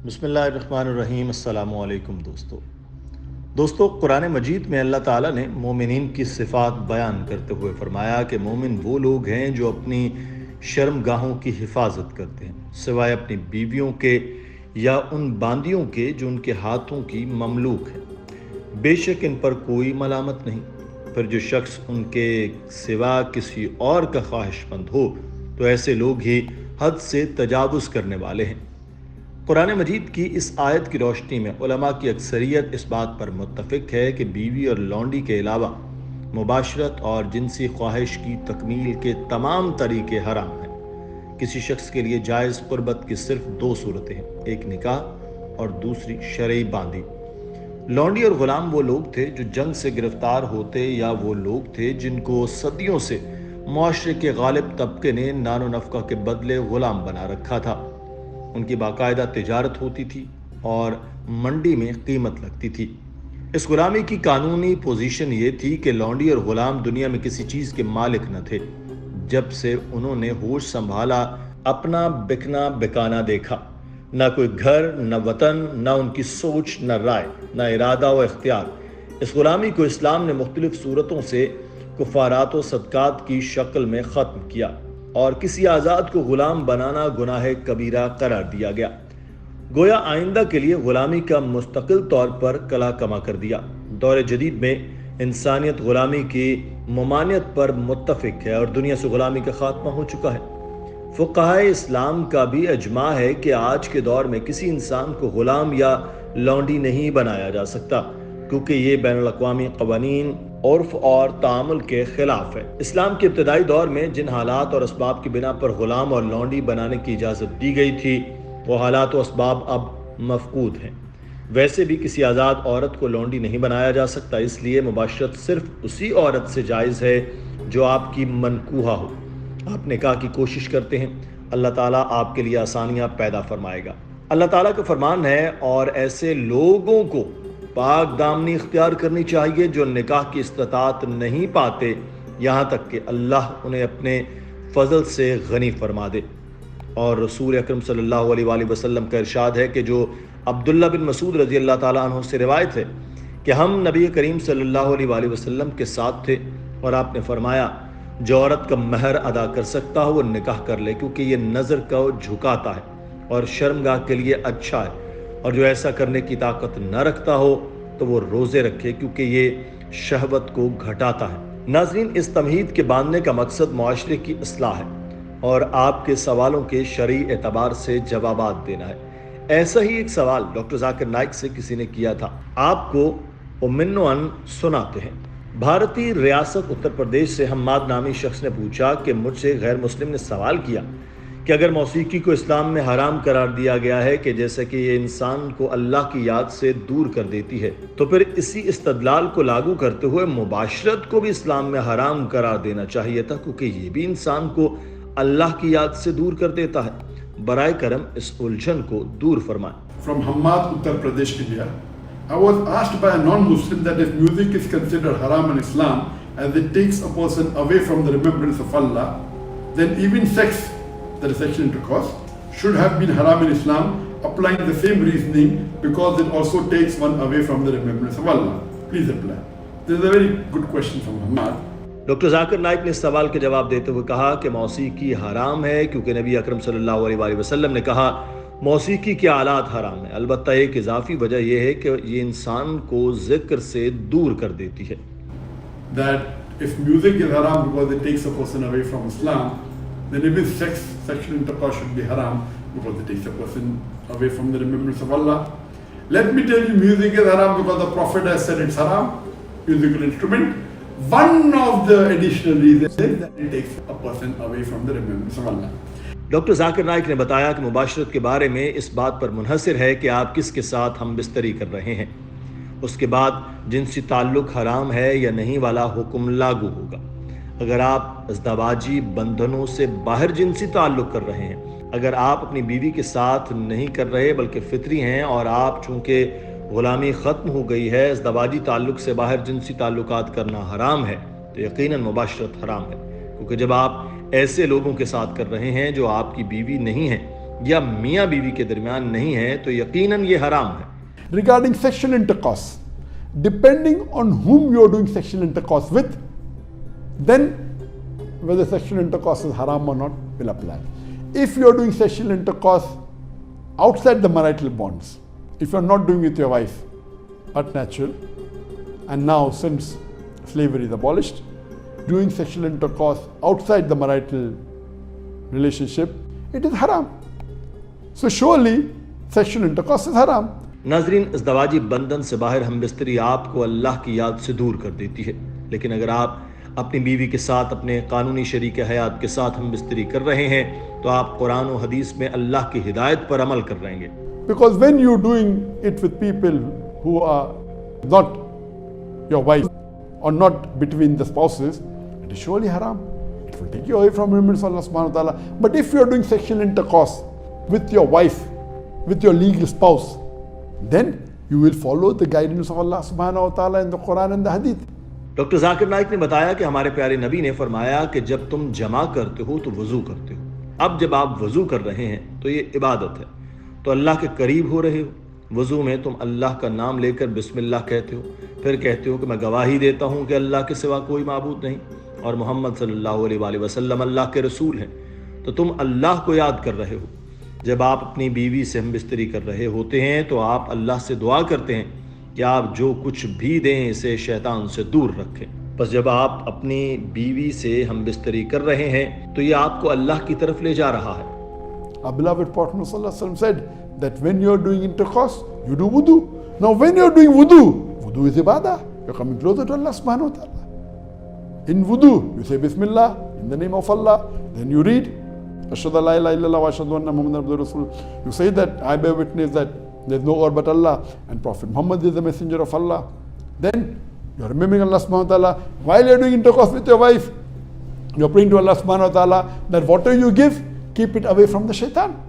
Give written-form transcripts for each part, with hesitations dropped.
بسم اللہ الرحمن الرحیم۔ السلام علیکم دوستو، قرآن مجید میں اللہ تعالیٰ نے مومنین کی صفات بیان کرتے ہوئے فرمایا کہ مومن وہ لوگ ہیں جو اپنی شرم گاہوں کی حفاظت کرتے ہیں سوائے اپنی بیویوں کے یا ان باندیوں کے جو ان کے ہاتھوں کی مملوک ہیں، بے شک ان پر کوئی ملامت نہیں۔ پھر جو شخص ان کے سوا کسی اور کا خواہش مند ہو تو ایسے لوگ ہی حد سے تجاوز کرنے والے ہیں۔ قرآن مجید کی اس آیت کی روشنی میں علماء کی اکثریت اس بات پر متفق ہے کہ بیوی اور لونڈی کے علاوہ مباشرت اور جنسی خواہش کی تکمیل کے تمام طریقے حرام ہیں۔ کسی شخص کے لیے جائز قربت کی صرف دو صورتیں ہیں، ایک نکاح اور دوسری شرعی باندی۔ لونڈی اور غلام وہ لوگ تھے جو جنگ سے گرفتار ہوتے یا وہ لوگ تھے جن کو صدیوں سے معاشرے کے غالب طبقے نے نان و نفقہ کے بدلے غلام بنا رکھا تھا۔ ان کی باقاعدہ تجارت ہوتی تھی اور منڈی میں قیمت لگتی تھی۔ اس غلامی کی قانونی پوزیشن یہ تھی کہ لونڈی اور غلام دنیا میں کسی چیز کے مالک نہ تھے۔ جب سے انہوں نے ہوش سنبھالا اپنا بکنا بکانا دیکھا، نہ کوئی گھر، نہ وطن، نہ ان کی سوچ، نہ رائے، نہ ارادہ و اختیار۔ اس غلامی کو اسلام نے مختلف صورتوں سے کفارات و صدقات کی شکل میں ختم کیا اور کسی آزاد کو غلام بنانا گناہ کبیرہ قرار دیا گیا، گویا آئندہ کے لیے غلامی کا مستقل طور پر کلا کما کر دیا۔ دور جدید میں انسانیت غلامی کی ممانعت پر متفق ہے اور دنیا سے غلامی کا خاتمہ ہو چکا ہے۔ فقہائے اسلام کا بھی اجماع ہے کہ آج کے دور میں کسی انسان کو غلام یا لونڈی نہیں بنایا جا سکتا، کیونکہ یہ بین الاقوامی قوانین، عرف اور تعامل کے خلاف ہے۔ اسلام کے ابتدائی دور میں جن حالات اور اسباب کی بنا پر غلام اور لونڈی بنانے کی اجازت دی گئی تھی، وہ حالات و اسباب اب مفقود ہیں۔ ویسے بھی کسی آزاد عورت کو لونڈی نہیں بنایا جا سکتا، اس لیے مباشرت صرف اسی عورت سے جائز ہے جو آپ کی منکوحہ ہو۔ آپ نکاح کی کوشش کرتے ہیں، اللہ تعالیٰ آپ کے لیے آسانیاں پیدا فرمائے گا۔ اللہ تعالیٰ کا فرمان ہے، اور ایسے لوگوں کو پاک دامنی اختیار کرنی چاہیے جو نکاح کی استطاعت نہیں پاتے یہاں تک کہ اللہ انہیں اپنے فضل سے غنی فرما دے۔ اور رسول اکرم صلی اللہ علیہ وآلہ وسلم کا ارشاد ہے کہ جو عبداللہ بن مسعود رضی اللہ تعالیٰ عنہ سے روایت ہے کہ ہم نبی کریم صلی اللہ علیہ وآلہ وسلم کے ساتھ تھے اور آپ نے فرمایا، جو عورت کا مہر ادا کر سکتا ہو وہ نکاح کر لے، کیونکہ یہ نظر کو جھکاتا ہے اور شرمگاہ کے لیے اچھا ہے، اور جو ایسا کرنے کی طاقت نہ رکھتا ہو تو وہ روزے رکھے، کیونکہ یہ شہوت کو گھٹاتا ہے۔ ناظرین، اس تمہید کے باندھنے کا مقصد معاشرے کی اصلاح ہے اور آپ کے سوالوں کے شرعی اعتبار سے جوابات دینا ہے۔ ایسا ہی ایک سوال ڈاکٹر ذاکر نائک سے کسی نے کیا تھا، آپ کو امن و ان سناتے ہیں۔ بھارتی ریاست اتر پردیش سے حماد نامی شخص نے پوچھا کہ مجھ سے غیر مسلم نے سوال کیا کہ اگر موسیقی کو اسلام میں حرام قرار دیا گیا ہے کہ جیسے کہ یہ انسان کو اللہ کی یاد سے دور کر دیتی ہے، تو پھر اسی استدلال کو لاگو کرتے ہوئے مباشرت کو بھی اسلام میں حرام قرار دینا چاہیے تھا، کیونکہ یہ بھی انسان کو اللہ کی یاد سے دور کر دیتا ہے۔ برائے کرم اس الجھن کو دور فرمائیں۔ From Hamad, Uttar Pradesh, India. I was asked by a non-Muslim that if music is considered haram in Islam as it takes a person away from the remembrance of Allah, then even sex, that is sexual intercourse, should have been haram in Islam, applying the same reasoning because it also takes one away from the remembrance of Allah. Please reply. This is a very good question from Hamad. Doctor Zakir Naik نے اس سوال کے جواب دیتے ہوئے کہا کہ موسیقی حرام ہے کیونکہ نبی اکرم صلی اللہ علیہ وآلہ وسلم نے کہا موسیقی کے آلات حرام ہیں، البتہ ایک اضافی وجہ یہ ہے کہ یہ انسان کو ذکر سے دور کر دیتی ہے۔ That if music is haram because it takes a person away from Islam, then even sexual intercourse should be haram because it takes a person away from the remembrance of Allah. Let me tell you, music is haram because the Prophet has said it's haram, musical instrument. One of the additional reasons is that it takes a person away from the remembrance of Allah. Doctor Zakir Naik نے بتایا کہ مباشرت کے بارے میں اس بات پر منحصر ہے کہ آپ کس کے ساتھ ہم بستری کر رہے ہیں، اس کے بعد جنسی تعلق حرام ہے یا نہیں والا حکم لاگو ہوگا۔ اگر آپ ازدواجی بندھنوں سے باہر جنسی تعلق کر رہے ہیں، اگر آپ اپنی بیوی کے ساتھ نہیں کر رہے بلکہ فطری ہیں اور آپ چونکہ غلامی ختم ہو گئی ہے، ازدواجی تعلق سے باہر جنسی تعلقات کرنا حرام ہے، تو یقیناً مباشرت حرام ہے، کیونکہ جب آپ ایسے لوگوں کے ساتھ کر رہے ہیں جو آپ کی بیوی نہیں ہیں یا میاں بیوی کے درمیان نہیں ہے تو یقیناً یہ حرام ہے. Regarding sexual intercourse, depending on whom you are doing sexual intercourse with, then whether sexual intercourse is haram or not will apply. If you are doing sexual intercourse outside the marital bonds, if you are not doing it with your wife, but natural, and now since slavery is abolished, doing sexual intercourse outside the marital relationship, it is haram. So surely sexual intercourse is haram. ناظرین، ازدواجی بندھن سے باہر ہم بستری آپ کو اللہ کی یاد سے دور کر دیتی ہے، لیکن اگر آپ اپنی بیوی کے ساتھ اپنے قانونی شریک حیات کے ساتھ ہم بستری کر رہے ہیں تو آپ قرآن و حدیث میں اللہ کی ہدایت پر عمل کر رہیں گے. Because when you are doing it with people who are not your wife or not between the spouses, it is surely haram. It will take you away from remembrance of Allah subhanahu wa ta'ala. But if you are doing sexual intercourse with your wife, with your legal spouse, then you will follow the guidance of Allah subhanahu wa ta'ala in the Qur'an and the Hadith. Doctor Zakir Naik نے بتایا کہ ہمارے پیارے نبی نے فرمایا کہ جب تم جمع کرتے ہو تو وضو کرتے ہو. اب جب آپ وضو کر رہے ہیں تو یہ عبادت ہے، تو اللہ کے قریب ہو رہے ہو. وضو میں تم اللہ کا نام لے کر بسم اللہ کہتے ہو، پھر کہتے ہو کہ میں گواہی دیتا ہوں کہ اللہ کے سوا کوئی معبود نہیں اور محمد صلی اللہ علیہ وآلہ وسلم اللہ کے رسول ہیں. تو تم اللہ کو یاد کر رہے ہو. جب آپ اپنی بیوی سے ہم بستری کر رہے ہوتے ہیں تو آپ اللہ سے دعا کرتے ہیں کہ آپ جو کچھ بھی دیں اسے شیطان سے دور رکھیں. بس جب آپ اپنی بیوی سے ہم بستری کر رہے ہیں تو یہ آپ کو اللہ کی طرف لے جا رہا ہے. Our beloved Prophet Muhammad sallallahu alaihi wasallam said that when you are doing intercourse, you do wudu. Now when you are doing wudu is ibadah. You are coming closer to Allah subhanahu wa ta'ala. In wudu, you say Bismillah in the name of Allah. Then you read Ashhadu an la ilaha illallah wa ashhadu anna Muhammadan abduhu wa rasuluh. You say that I bear witness that there is no God but Allah and Prophet Muhammad is the messenger of Allah. Then you are remembering Allah subhanahu wa ta'ala. While you are doing intercourse with your wife, you are praying to Allah subhanahu wa ta'ala that whatever you give, keep it away from the shaitan.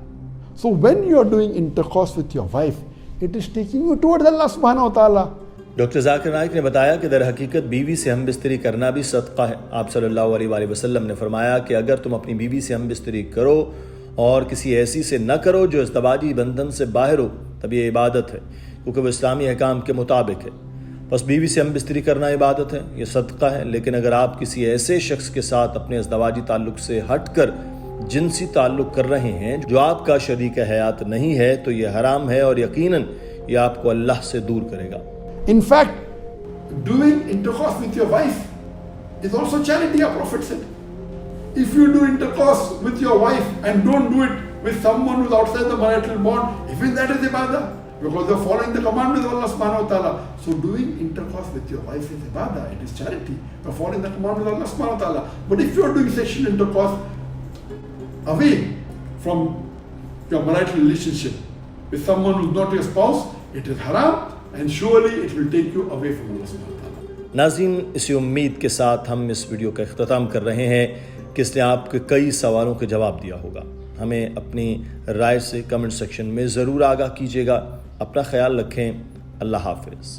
So when you are doing intercourse with your wife, it is taking you towards Allah subhanahu wa ta'ala. Doctor Zakir Naik نے بتایا کہ در حقیقت بیوی سے ہم بستری کرنا بھی صدقہ ہے. آپ صلی اللہ علیہ وآلہ وسلم نے فرمایا کہ اگر تم اپنی بیوی سے ہم بستری کرو اور کسی ایسی سے نہ کرو جو ازدواجی بندھن سے باہر ہو تب یہ عبادت ہے، کیونکہ وہ اسلامی احکام کے مطابق ہے. بس بیوی سے ہم بستری کرنا عبادت ہے، یہ صدقہ ہے. لیکن اگر آپ کسی ایسے شخص کے ساتھ اپنے ازدواجی تعلق سے ہٹ کر جنسی تعلق کر رہے ہیں جو آپ کا شریک حیات نہیں ہے تو یہ حرام ہے اور یقیناً یہ آپ کو اللہ سے دور کرے گا. In fact, doing intercourse with your wife is also charity, our Prophet said. If you do intercourse with your wife and don't do it with someone who's outside the marital bond, even that is ibadah, because you're following the commandments of Allah subhanahu wa ta'ala. So doing intercourse with your wife is ibadah, it is charity. You're following the commandments of Allah subhanahu wa ta'ala. But if you're doing sexual intercourse away from your marital relationship with someone who's not your spouse, it is haram. And surely it will take you away from Allah subhanahu wa ta'ala. ناظرین، اسی امید کے ساتھ ہم اس video کا اختتام کر رہے ہیں کہ اس نے آپ کے کئی سوالوں کے جواب دیا ہوگا. ہمیں اپنی رائے سے کمنٹ سیکشن میں ضرور آگاہ کیجیے گا. اپنا خیال رکھیں. اللہ حافظ.